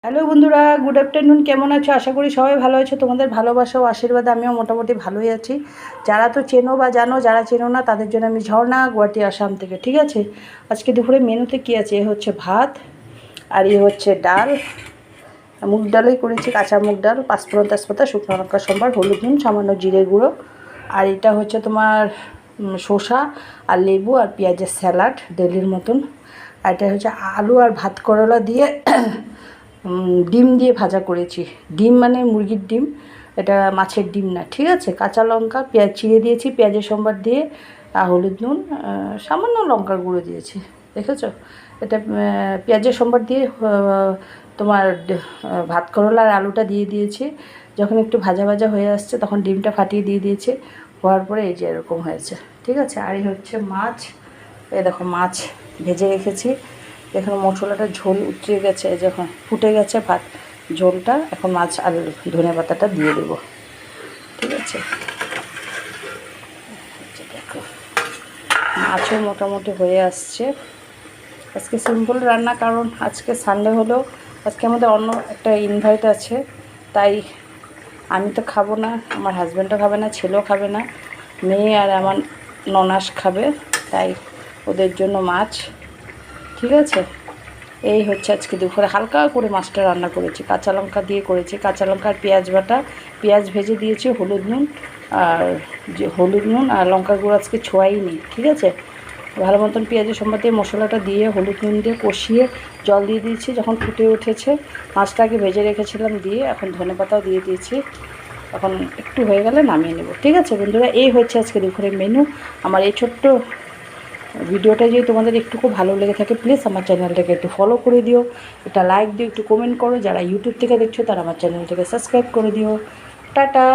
Hello বন্ধুরা, good afternoon. কেমন আছো? আশা করি সবাই ভালো আছো। তোমাদের ভালোবাসা ও আশীর্বাদে আমিও মোটামুটি ভালোই আছি। যারা তো চেনো বা জানো, যারা চেনো না তাদের জন্য আমি ঝর্ণা, গুয়াহাটি, আসাম থেকে। ঠিক আছে, আজকে দুপুরে মেনুতে কী আছে? এ হচ্ছে ভাত, আর এ হচ্ছে ডাল। মুগ ডালই করেছি, কাঁচা মুগ ডাল, পাঁচফোড়ন, তেজপাতা, শুকনো লঙ্কা, সম্বার, হলুদ, নুন, সামান্য জিরে গুঁড়ো। আর এটা হচ্ছে তোমার শসা আর লেবু আর পেঁয়াজের স্যালাড ডেলির মতন। আর এটা হচ্ছে আলু আর ভাত করলা দিয়ে ডিম দিয়ে ভাজা করেছি। ডিম মানে মুরগির ডিম, এটা মাছের ডিম না। ঠিক আছে, কাঁচা লঙ্কা, পেঁয়াজ চিড়ে দিয়েছি, পেঁয়াজের সম্বার দিয়ে, হলুদ, নুন, সামান্য লঙ্কার গুঁড়ো দিয়েছি। দেখেছো? এটা পেঁয়াজের সম্বার দিয়ে তোমার ভাত করলা আর আলুটা দিয়ে দিয়েছি। যখন একটু ভাজা ভাজা হয়ে আসছে তখন ডিমটা ফাটিয়ে দিয়ে দিয়েছি। হওয়ার পরে এই যে এরকম হয়েছে। ঠিক আছে, আর এই হচ্ছে মাছ। এই দেখো মাছ ভেজে রেখেছি। এখন মশলাটা ঝোল উতরে গেছে, যখন ফুটে গেছে ভাত ঝোলটা, এখন মাছ আর ধনে পাতাটা দিয়ে দেবো। ঠিক আছে, দেখো মাছও মোটামুটি হয়ে আসছে। আজকে সিম্পল রান্না, কারণ আজকে সানডে হলেও আজকে আমাদের অন্য একটা ইনভাইট আছে, তাই আমি তো খাবো না, আমার হাজব্যান্ডও খাবে না, ছেলেও খাবে না, মেয়ে আর আমার ননাস খাবে, তাই ওদের জন্য মাছ। ঠিক আছে, এই হচ্ছে আজকে দুপুরে হালকা করে মাছটা রান্না করেছি, কাঁচা লঙ্কা দিয়ে করেছি, কাঁচা লঙ্কা আর পেঁয়াজ বাটা, পেঁয়াজ ভেজে দিয়েছি, হলুদ নুন আর লঙ্কার গুঁড়ো আজকে ছোঁয়াইনি। ঠিক আছে, ভালো মতন পেঁয়াজের সম্বাদ দিয়ে মশলাটা দিয়ে হলুদ নুন দিয়ে কষিয়ে জল দিয়ে দিয়েছি। যখন ফুটে উঠেছে মাছটা আগে ভেজে রেখেছিলাম দিয়ে, এখন ধনে পাতাও দিয়ে দিয়েছি। এখন একটু হয়ে গেলে নামিয়ে নেব। ঠিক আছে বন্ধুরা, এই হচ্ছে আজকে দুপুরের মেনু। আমার এই ছোট্ট ভিডিওটা যদি তোমাদের একটুকু ভালো লেগে থাকে, প্লিজ আমার চ্যানেলটাকে একটু ফলো করে দিও, এটা লাইক দিও, একটু কমেন্ট করো। যারা ইউটিউব থেকে দেখছো তারা আমার চ্যানেলটাকে সাবস্ক্রাইব করে দিও। টাটা।